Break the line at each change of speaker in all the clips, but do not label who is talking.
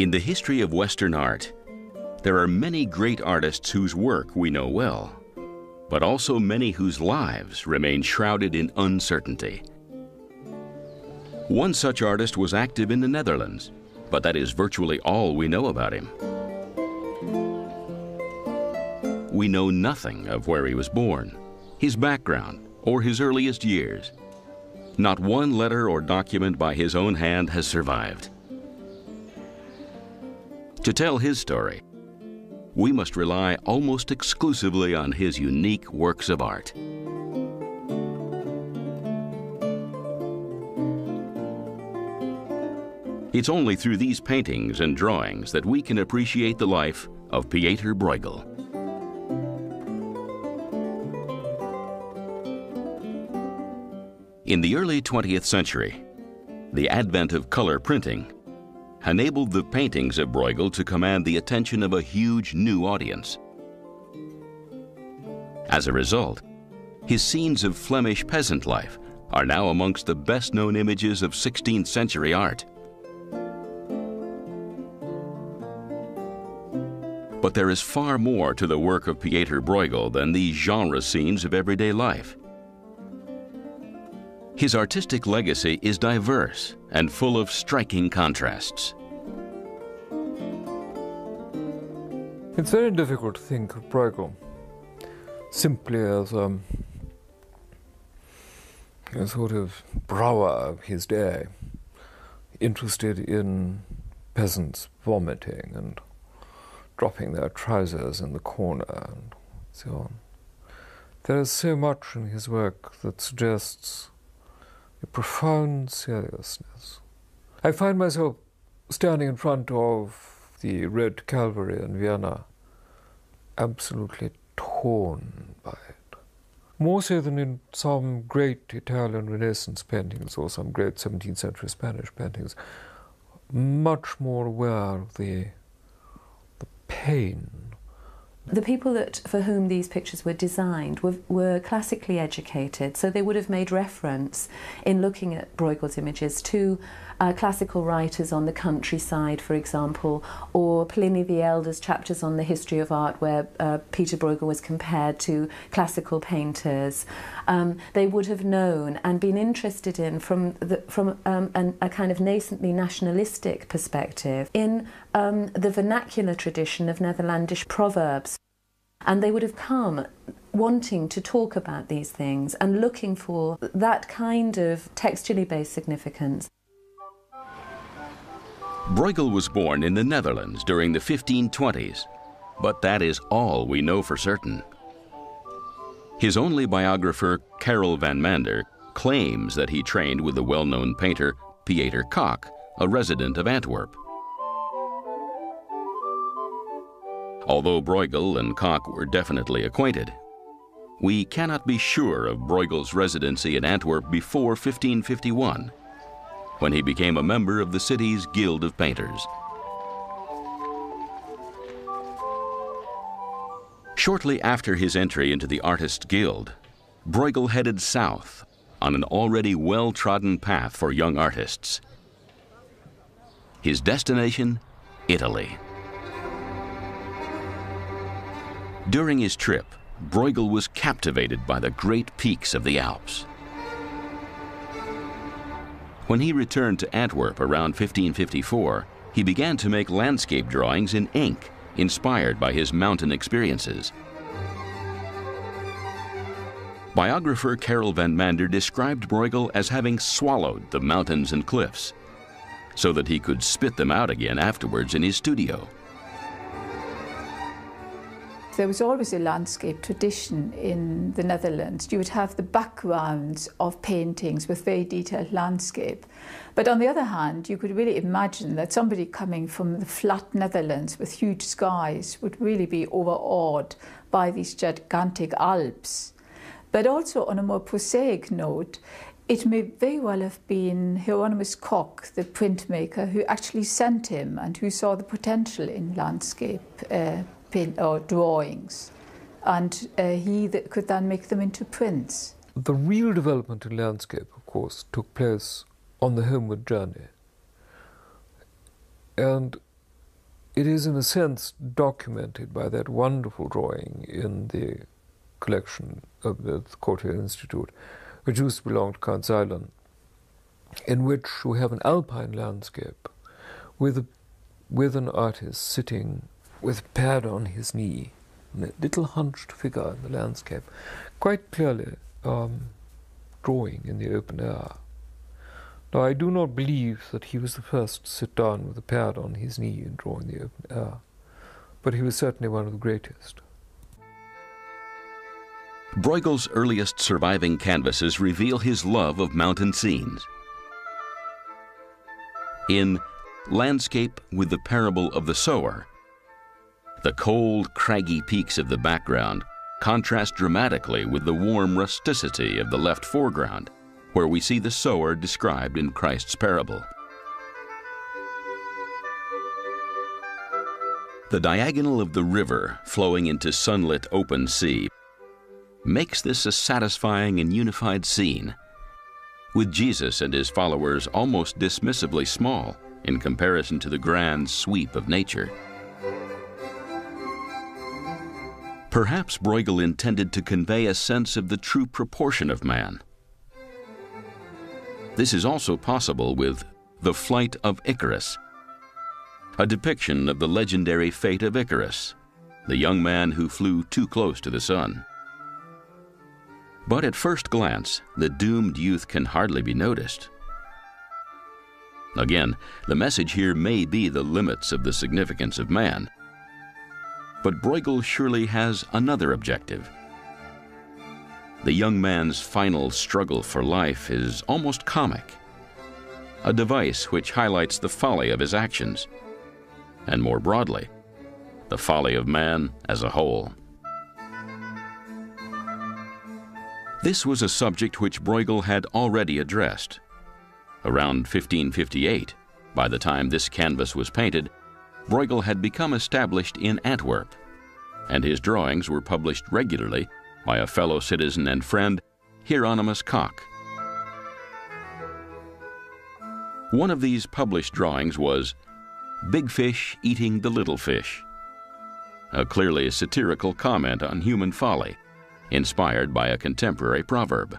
In the history of Western art, there are many great artists whose work we know well, but also many whose lives remain shrouded in uncertainty. One such artist was active in the Netherlands, but that is virtually all we know about him. We know nothing of where he was born, his background, or his earliest years. Not one letter or document by his own hand has survived. To tell his story, we must rely almost exclusively on his unique works of art. It's only through these paintings and drawings that we can appreciate the life of Pieter Bruegel. In the early 20th century, the advent of color printing enabled the paintings of Bruegel to command the attention of a huge new audience. As a result, his scenes of Flemish peasant life are now amongst the best-known images of 16th century art. But there is far more to the work of Pieter Bruegel than these genre scenes of everyday life. His artistic legacy is diverse and full of striking contrasts.
It's very difficult to think of Bruegel simply as a sort of Brouwer of his day, interested in peasants vomiting and dropping their trousers in the corner and so on. There is so much in his work that suggests a profound seriousness. I find myself standing in front of the Red Calvary in Vienna, absolutely torn by it. More so than in some great Italian Renaissance paintings or some great 17th century Spanish paintings, much more aware of the pain.
The people for whom these pictures were designed were classically educated, so they would have made reference in looking at Bruegel's images to classical writers on the countryside, for example, or Pliny the Elder's chapters on the history of art where Pieter Bruegel was compared to classical painters. They would have known and been interested in from a kind of nascently nationalistic perspective in the vernacular tradition of Netherlandish proverbs. And they would have come wanting to talk about these things and looking for that kind of textually based significance.
Bruegel was born in the Netherlands during the 1520s, but that is all we know for certain. His only biographer, Karel van Mander, claims that he trained with the well-known painter Pieter Kok, a resident of Antwerp. Although Bruegel and Kok were definitely acquainted, we cannot be sure of Bruegel's residency in Antwerp before 1551, when he became a member of the city's Guild of Painters. Shortly after his entry into the Artists' Guild, Bruegel headed south on an already well-trodden path for young artists. His destination, Italy. During his trip, Bruegel was captivated by the great peaks of the Alps. When he returned to Antwerp around 1554, he began to make landscape drawings in ink, inspired by his mountain experiences. Biographer Karel van Mander described Bruegel as having swallowed the mountains and cliffs, so that he could spit them out again afterwards in his studio.
There was always a landscape tradition in the Netherlands. You would have the backgrounds of paintings with very detailed landscape. But on the other hand, you could really imagine that somebody coming from the flat Netherlands with huge skies would really be overawed by these gigantic Alps. But also on a more prosaic note, it may very well have been Hieronymus Kok, the printmaker, who actually sent him and who saw the potential in landscape or drawings, and he could then make them into prints.
The real development in landscape, of course, took place on the homeward journey. And it is in a sense documented by that wonderful drawing in the collection of the Courtauld Institute, which used to belong to Count Ceylon, in which we have an alpine landscape with an artist sitting with a pad on his knee, and a little hunched figure in the landscape, quite clearly drawing in the open air. Now, I do not believe that he was the first to sit down with a pad on his knee and draw in the open air, but he was certainly one of the greatest.
Bruegel's earliest surviving canvases reveal his love of mountain scenes. In Landscape with the Parable of the Sower, the cold, craggy peaks of the background contrast dramatically with the warm rusticity of the left foreground, where we see the sower described in Christ's parable. The diagonal of the river flowing into sunlit open sea makes this a satisfying and unified scene, with Jesus and his followers almost dismissively small in comparison to the grand sweep of nature. Perhaps Bruegel intended to convey a sense of the true proportion of man. This is also possible with The Flight of Icarus, a depiction of the legendary fate of Icarus, the young man who flew too close to the sun. But at first glance, the doomed youth can hardly be noticed. Again, the message here may be the limits of the significance of man. But Bruegel surely has another objective. The young man's final struggle for life is almost comic, a device which highlights the folly of his actions, and more broadly, the folly of man as a whole. This was a subject which Bruegel had already addressed. Around 1558, by the time this canvas was painted, Bruegel had become established in Antwerp, and his drawings were published regularly by a fellow citizen and friend, Hieronymus Koch. One of these published drawings was Big Fish Eating the Little Fish, a clearly satirical comment on human folly, inspired by a contemporary proverb.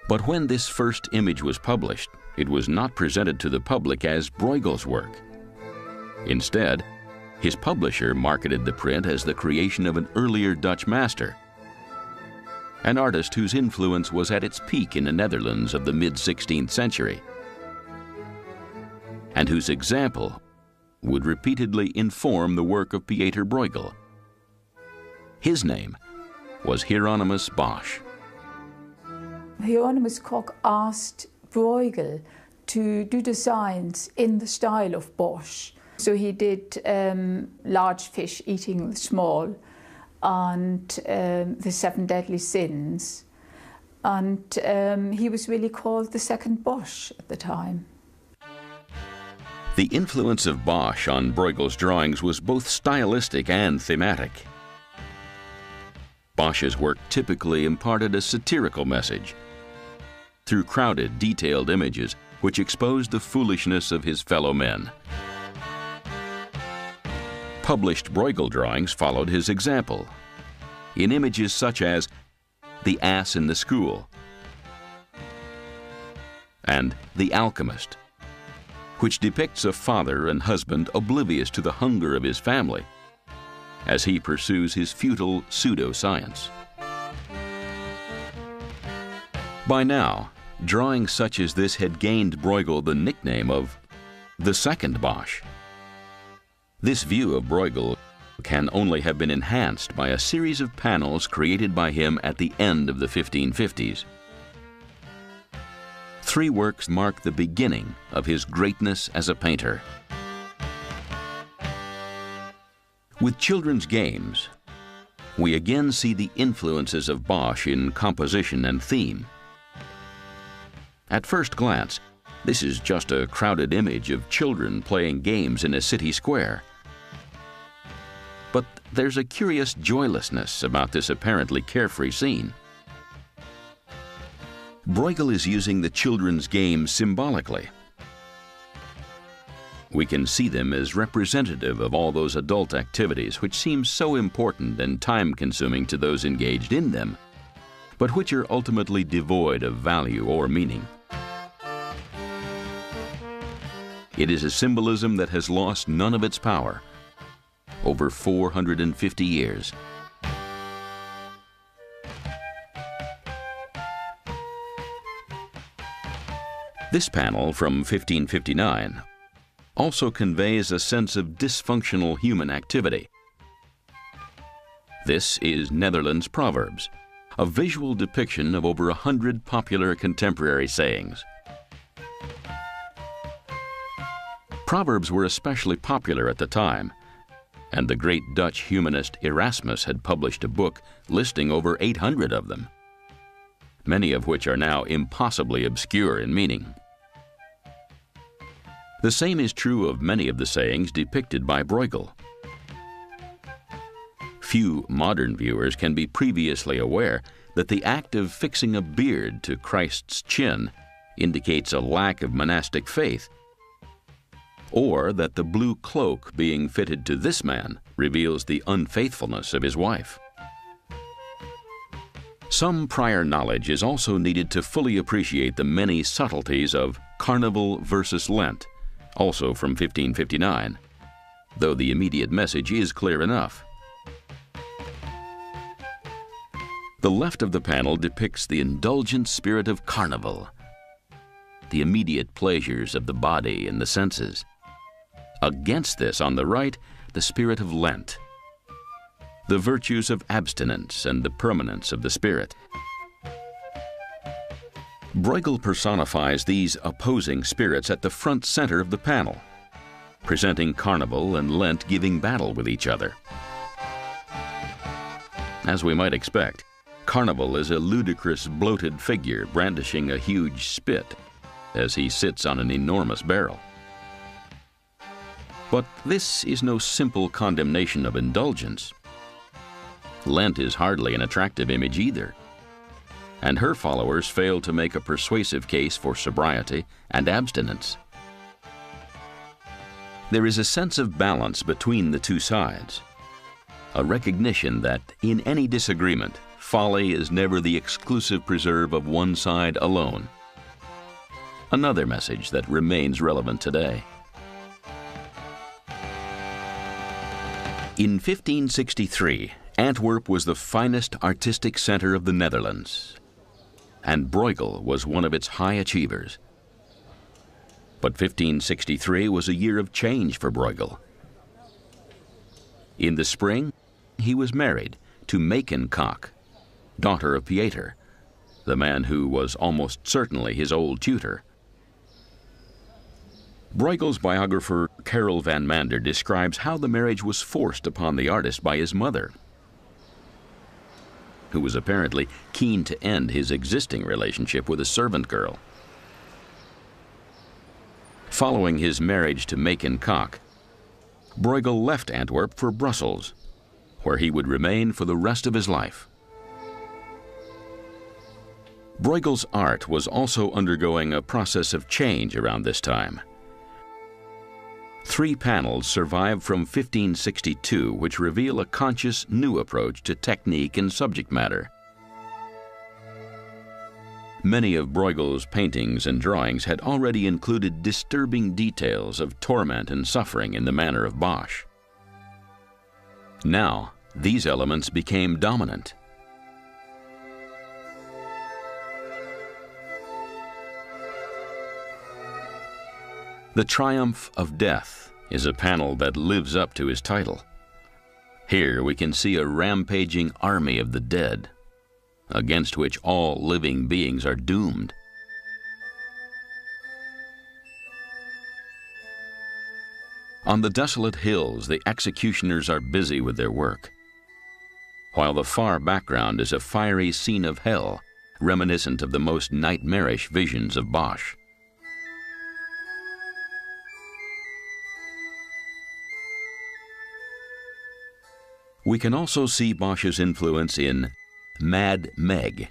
But when this first image was published, it was not presented to the public as Bruegel's work. Instead, his publisher marketed the print as the creation of an earlier Dutch master, an artist whose influence was at its peak in the Netherlands of the mid-16th century, and whose example would repeatedly inform the work of Pieter Bruegel. His name was Hieronymus Bosch.
Hieronymus Koch asked Bruegel to do designs in the style of Bosch. So he did large fish eating the small, and the 7 deadly sins. And he was really called the second Bosch at the time.
The influence of Bosch on Bruegel's drawings was both stylistic and thematic. Bosch's work typically imparted a satirical message through crowded, detailed images which exposed the foolishness of his fellow men. Published Bruegel drawings followed his example, in images such as The Ass in the School and The Alchemist, which depicts a father and husband oblivious to the hunger of his family as he pursues his futile pseudoscience. By now, drawings such as this had gained Bruegel the nickname of the second Bosch. This view of Bruegel can only have been enhanced by a series of panels created by him at the end of the 1550s. 3 works mark the beginning of his greatness as a painter. With children's games, we again see the influences of Bosch in composition and theme. At first glance, this is just a crowded image of children playing games in a city square. But there's a curious joylessness about this apparently carefree scene. Bruegel is using the children's game symbolically. We can see them as representative of all those adult activities which seem so important and time-consuming to those engaged in them, but which are ultimately devoid of value or meaning. It is a symbolism that has lost none of its power over 450 years. This panel from 1559 also conveys a sense of dysfunctional human activity. This is Netherlands Proverbs, a visual depiction of over 100 popular contemporary sayings. Proverbs were especially popular at the time, and the great Dutch humanist Erasmus had published a book listing over 800 of them, many of which are now impossibly obscure in meaning. The same is true of many of the sayings depicted by Bruegel. Few modern viewers can be previously aware that the act of fixing a beard to Christ's chin indicates a lack of monastic faith, or that the blue cloak being fitted to this man reveals the unfaithfulness of his wife. Some prior knowledge is also needed to fully appreciate the many subtleties of Carnival versus Lent, also from 1559, though the immediate message is clear enough. The left of the panel depicts the indulgent spirit of Carnival, the immediate pleasures of the body and the senses. Against this, on the right, the spirit of Lent, the virtues of abstinence and the permanence of the spirit. Bruegel personifies these opposing spirits at the front center of the panel, presenting Carnival and Lent giving battle with each other. As we might expect, Carnival is a ludicrous, bloated figure brandishing a huge spit as he sits on an enormous barrel. But this is no simple condemnation of indulgence. Lent is hardly an attractive image either, and her followers fail to make a persuasive case for sobriety and abstinence. There is a sense of balance between the two sides, a recognition that in any disagreement, folly is never the exclusive preserve of one side alone. Another message that remains relevant today. In 1563, Antwerp was the finest artistic center of the Netherlands, and Bruegel was one of its high achievers. But 1563 was a year of change for Bruegel. In the spring, he was married to Maken Kok, daughter of Pieter, the man who was almost certainly his old tutor. Bruegel's biographer Karel van Mander describes how the marriage was forced upon the artist by his mother, who was apparently keen to end his existing relationship with a servant girl. Following his marriage to Maken Kok, Bruegel left Antwerp for Brussels, where he would remain for the rest of his life. Bruegel's art was also undergoing a process of change around this time. 3 panels survive from 1562 which reveal a conscious new approach to technique and subject matter. Many of Bruegel's paintings and drawings had already included disturbing details of torment and suffering in the manner of Bosch. Now, these elements became dominant. The Triumph of Death is a panel that lives up to his title. Here we can see a rampaging army of the dead, against which all living beings are doomed. On the desolate hills, the executioners are busy with their work, while the far background is a fiery scene of hell, reminiscent of the most nightmarish visions of Bosch. We can also see Bosch's influence in Mad Meg,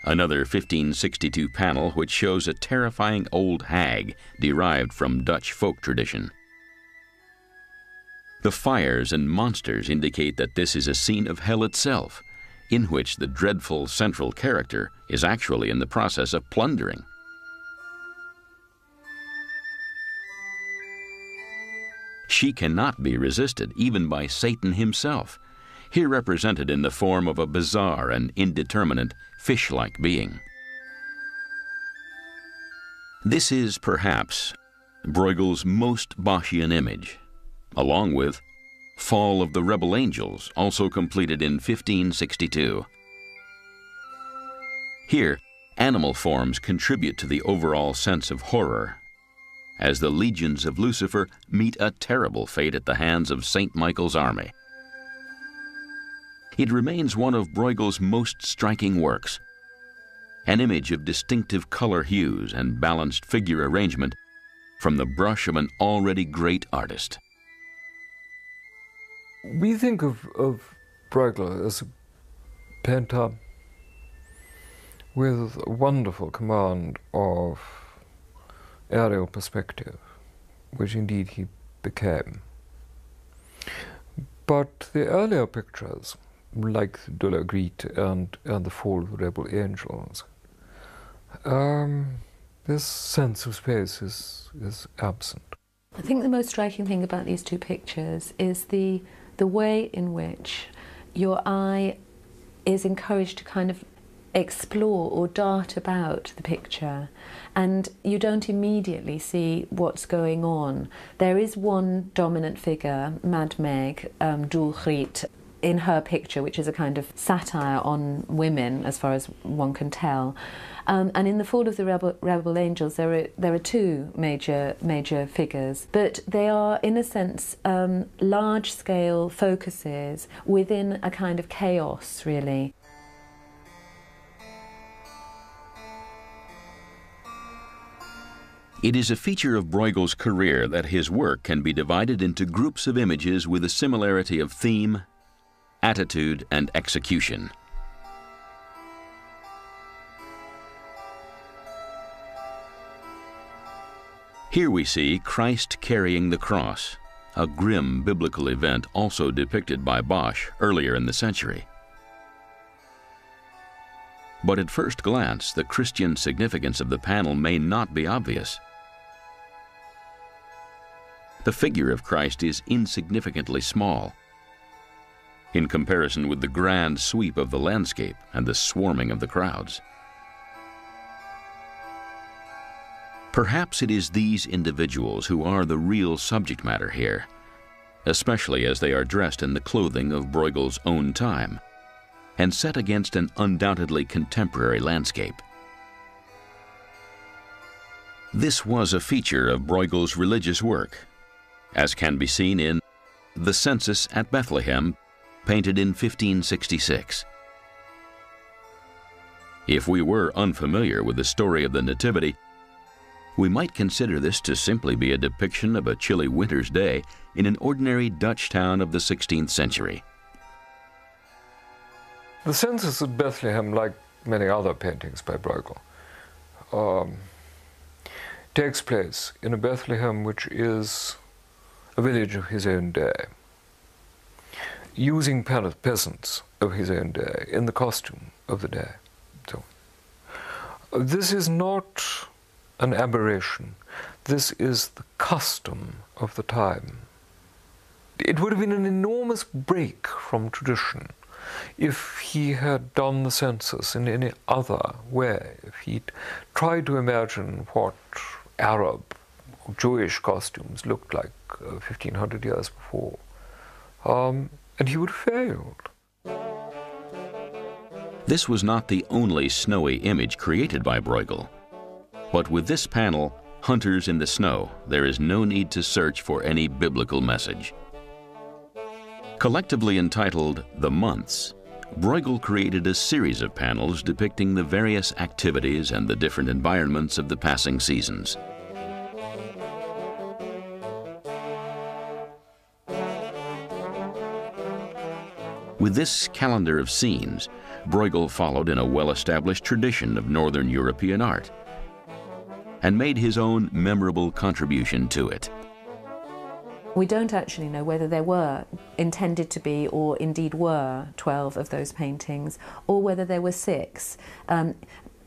another 1562 panel which shows a terrifying old hag derived from Dutch folk tradition. The fires and monsters indicate that this is a scene of hell itself, in which the dreadful central character is actually in the process of plundering. She cannot be resisted even by Satan himself, here represented in the form of a bizarre and indeterminate fish-like being. This is, perhaps, Bruegel's most Boschian image, along with Fall of the Rebel Angels, also completed in 1562. Here, animal forms contribute to the overall sense of horror, as the legions of Lucifer meet a terrible fate at the hands of St. Michael's army. It remains one of Bruegel's most striking works, an image of distinctive color hues and balanced figure arrangement from the brush of an already great artist.
We think of Bruegel as a painter with a wonderful command of aerial perspective, which indeed he became. But the earlier pictures, like De la Grite and The Fall of the Rebel Angels, this sense of space is absent.
I think the most striking thing about these two pictures is the way in which your eye is encouraged to kind of explore or dart about the picture, and you don't immediately see what's going on. There is one dominant figure, Mad Meg, Doelgriet, in her picture, which is a kind of satire on women, as far as one can tell. And in The Fall of the Rebel Angels, there are two major figures, but they are, in a sense, large-scale focuses within a kind of chaos, really.
It is a feature of Bruegel's career that his work can be divided into groups of images with a similarity of theme, attitude, and execution. Here we see Christ carrying the cross, a grim biblical event also depicted by Bosch earlier in the century. But at first glance, the Christian significance of the panel may not be obvious. The figure of Christ is insignificantly small in comparison with the grand sweep of the landscape and the swarming of the crowds. Perhaps it is these individuals who are the real subject matter here, especially as they are dressed in the clothing of Bruegel's own time and set against an undoubtedly contemporary landscape. This was a feature of Bruegel's religious work, as can be seen in The Census at Bethlehem, painted in 1566. If we were unfamiliar with the story of the Nativity, we might consider this to simply be a depiction of a chilly winter's day in an ordinary Dutch town of the 16th century.
The Census at Bethlehem, like many other paintings by Bruegel, takes place in a Bethlehem which is a village of his own day, using peasants of his own day in the costume of the day. So, this is not an aberration. This is the custom of the time. It would have been an enormous break from tradition if he had done the census in any other way, if he'd tried to imagine what Arab or Jewish costumes looked like 1,500 years before. And he would have failed.
This was not the only snowy image created by Bruegel. But with this panel, Hunters in the Snow, there is no need to search for any biblical message. Collectively entitled The Months, Bruegel created a series of panels depicting the various activities and the different environments of the passing seasons. With this calendar of scenes, Bruegel followed in a well-established tradition of Northern European art and made his own memorable contribution to it.
We don't actually know whether there were intended to be, or indeed were, 12 of those paintings, or whether there were 6.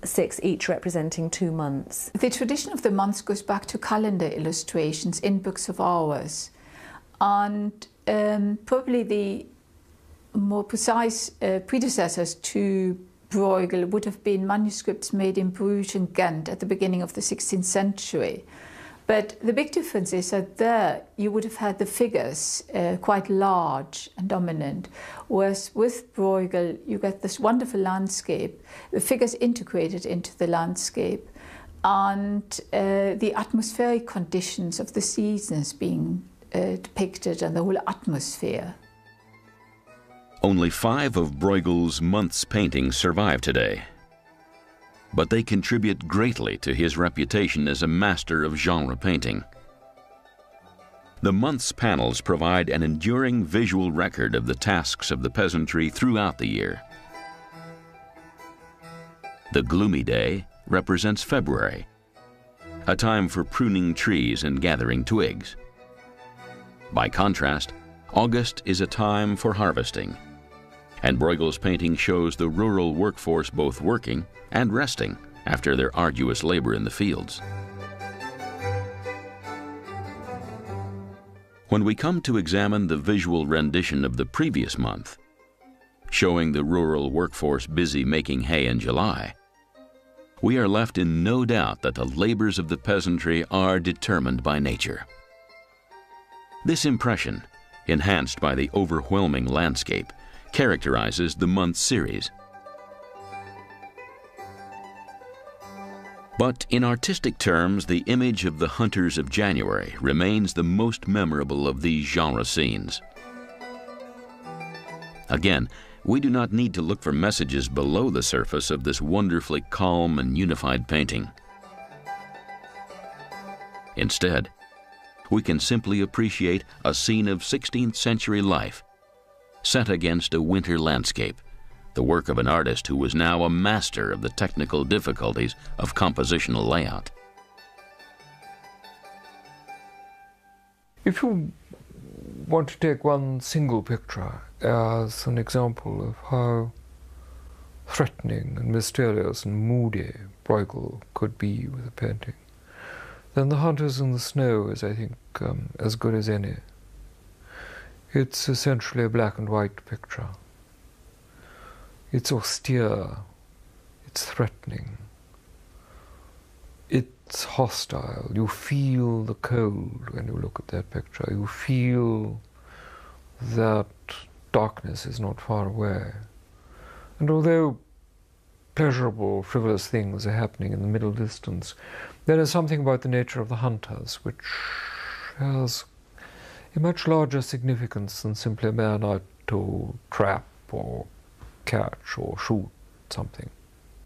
6 each representing 2 months.
The tradition of the months goes back to calendar illustrations in books of hours, and probably the more precise predecessors to Bruegel would have been manuscripts made in Bruges and Ghent at the beginning of the 16th century. But the big difference is that there you would have had the figures quite large and dominant, whereas with Bruegel you get this wonderful landscape, the figures integrated into the landscape, and the atmospheric conditions of the seasons being depicted, and the whole atmosphere.
Only 5 of Bruegel's months paintings survive today, but they contribute greatly to his reputation as a master of genre painting. The months panels provide an enduring visual record of the tasks of the peasantry throughout the year. The gloomy day represents February, a time for pruning trees and gathering twigs. By contrast, August is a time for harvesting, and Bruegel's painting shows the rural workforce both working and resting after their arduous labor in the fields. When we come to examine the visual rendition of the previous month, showing the rural workforce busy making hay in July, we are left in no doubt that the labors of the peasantry are determined by nature. This impression, enhanced by the overwhelming landscape, characterizes the month series. But in artistic terms, the image of the Hunters of January remains the most memorable of these genre scenes. Again, we do not need to look for messages below the surface of this wonderfully calm and unified painting. Instead, we can simply appreciate a scene of 16th century life set against a winter landscape, the work of an artist who was now a master of the technical difficulties of compositional layout.
If you want to take one single picture as an example of how threatening and mysterious and moody Bruegel could be with a painting, then The Hunters in the Snow is, I think, as good as any. It's essentially a black and white picture. It's austere, it's threatening, it's hostile. You feel the cold when you look at that picture. You feel that darkness is not far away. And although pleasurable, frivolous things are happening in the middle distance, there is something about the nature of the hunters which has a much larger significance than simply a man out to trap or catch or shoot something.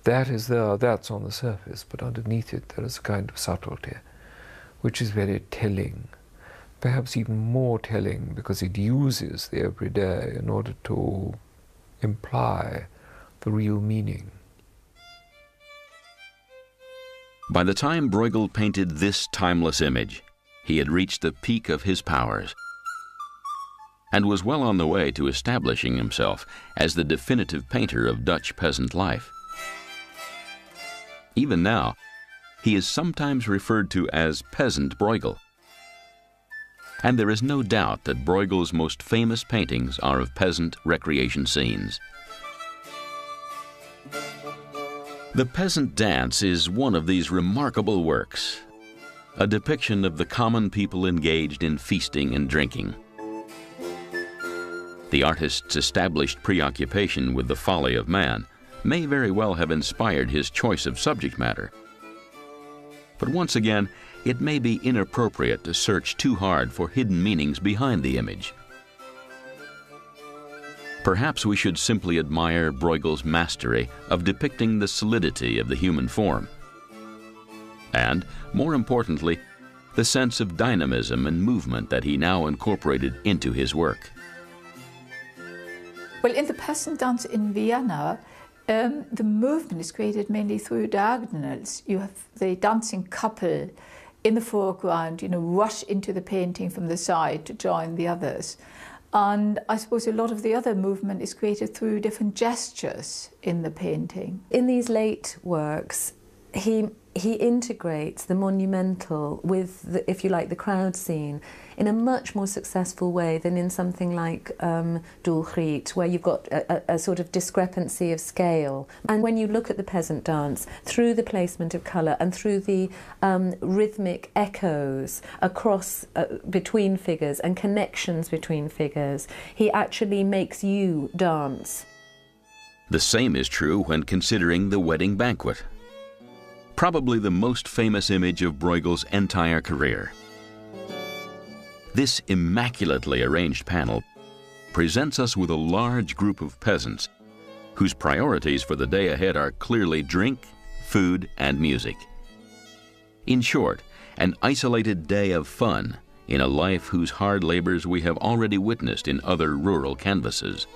That is there, that's on the surface, but underneath it there is a kind of subtlety which is very telling, perhaps even more telling because it uses the everyday in order to imply the real meaning.
By the time Bruegel painted this timeless image, he had reached the peak of his powers and was well on the way to establishing himself as the definitive painter of Dutch peasant life. Even now, he is sometimes referred to as Peasant Bruegel. And there is no doubt that Bruegel's most famous paintings are of peasant recreation scenes. The Peasant Dance is one of these remarkable works, a depiction of the common people engaged in feasting and drinking. The artist's established preoccupation with the folly of man may very well have inspired his choice of subject matter. But once again, it may be inappropriate to search too hard for hidden meanings behind the image. Perhaps we should simply admire Bruegel's mastery of depicting the solidity of the human form, and, more importantly, the sense of dynamism and movement that he now incorporated into his work.
Well, in the peasant dance in Vienna, the movement is created mainly through diagonals. You have the dancing couple in the foreground, rush into the painting from the side to join the others. And I suppose a lot of the other movement is created through different gestures in the painting.
In these late works, he integrates the monumental with, if you like, the crowd scene in a much more successful way than in something like Doelgriet, where you've got a sort of discrepancy of scale. And when you look at the peasant dance, through the placement of colour and through the rhythmic echoes across, between figures and connections between figures, he actually makes you dance.
The same is true when considering the wedding banquet, probably the most famous image of Bruegel's entire career. This immaculately arranged panel presents us with a large group of peasants whose priorities for the day ahead are clearly drink, food, and music. In short, an isolated day of fun in a life whose hard labors we have already witnessed in other rural canvases.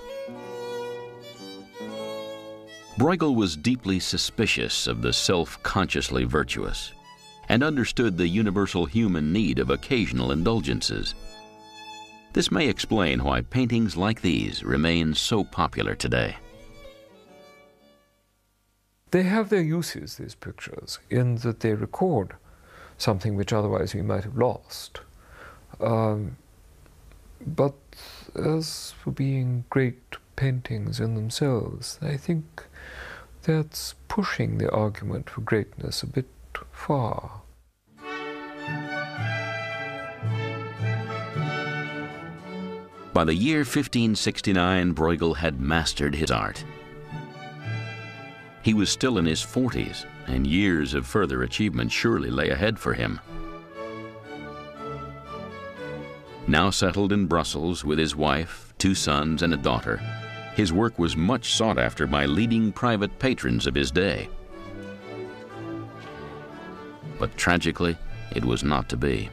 Bruegel was deeply suspicious of the self-consciously virtuous and understood the universal human need of occasional indulgences. This may explain why paintings like these remain so popular today.
They have their uses, these pictures, in that they record something which otherwise we might have lost. But as for being great paintings in themselves, I think that's pushing the argument for greatness a bit far.
By the year 1569, Bruegel had mastered his art. He was still in his 40s, and years of further achievement surely lay ahead for him. Now settled in Brussels with his wife, 2 sons, and a daughter, his work was much sought after by leading private patrons of his day. But tragically, it was not to be.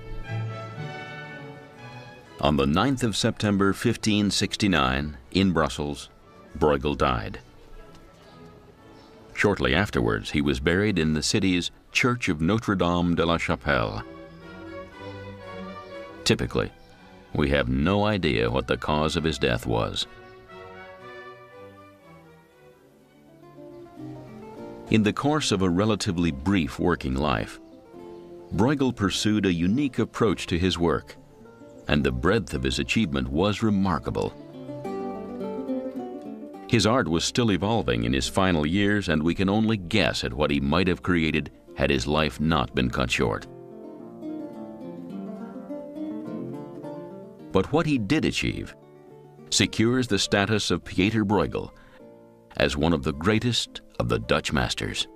On the 9th of September 1569, in Brussels, Bruegel died. Shortly afterwards, he was buried in the city's Church of Notre-Dame de la Chapelle. Typically, we have no idea what the cause of his death was. In the course of a relatively brief working life, Bruegel pursued a unique approach to his work, and the breadth of his achievement was remarkable. His art was still evolving in his final years, and we can only guess at what he might have created had his life not been cut short. But what he did achieve secures the status of Pieter Bruegel as one of the greatest of the Dutch masters.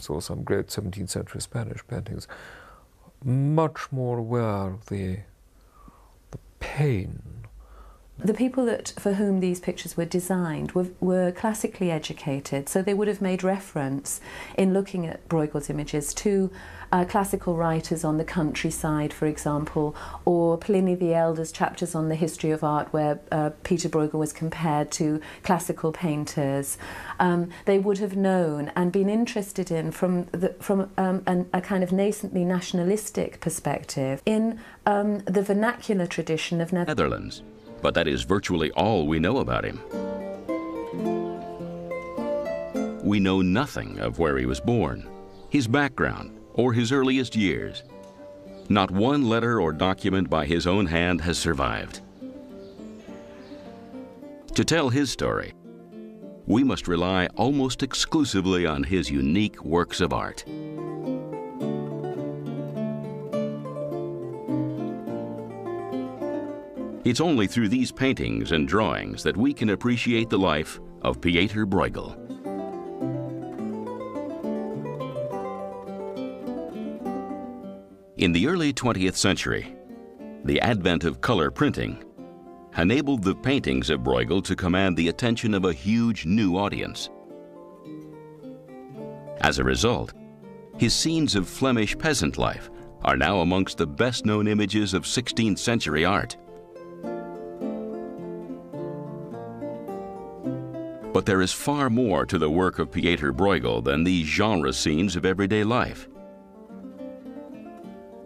Saw some great 17th century Spanish paintings, much more aware of the pain.
The people for whom these pictures were designed were classically educated, so they would have made reference in looking at Bruegel's images to classical writers on the countryside, for example, or Pliny the Elder's chapters on the history of art, where Pieter Bruegel was compared to classical painters. They would have known and been interested in, from a kind of nascently nationalistic perspective, in the vernacular tradition of
Netherlands. But that is virtually all we know about him. We know nothing of where he was born, his background, or his earliest years. Not one letter or document by his own hand has survived. To tell his story, we must rely almost exclusively on his unique works of art. It's only through these paintings and drawings that we can appreciate the life of Pieter Bruegel. In the early 20th century, the advent of color printing enabled the paintings of Bruegel to command the attention of a huge new audience. As a result, his scenes of Flemish peasant life are now amongst the best-known images of 16th century art. But there is far more to the work of Pieter Bruegel than these genre scenes of everyday life.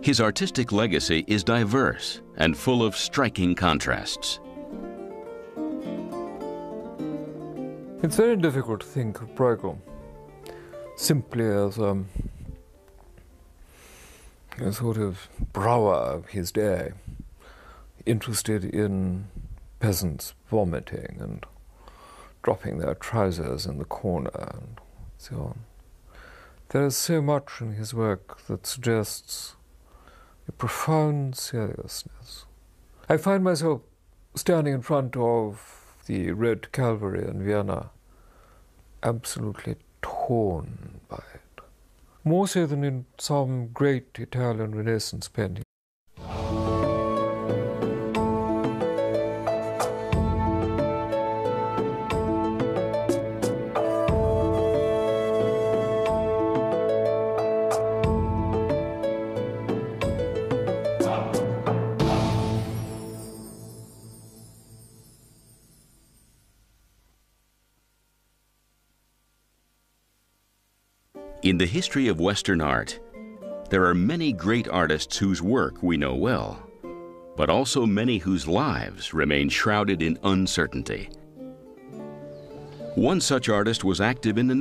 His artistic legacy is diverse and full of striking contrasts.
It's very difficult to think of Bruegel simply as a sort of Brouwer of his day, interested in peasants vomiting and dropping their trousers in the corner and so on. There is so much in his work that suggests a profound seriousness. I find myself standing in front of the Red Calvary in Vienna, absolutely torn by it, more so than in some great Italian Renaissance painting.
In the history of Western art, there are many great artists whose work we know well, but also many whose lives remain shrouded in uncertainty. One such artist was active in the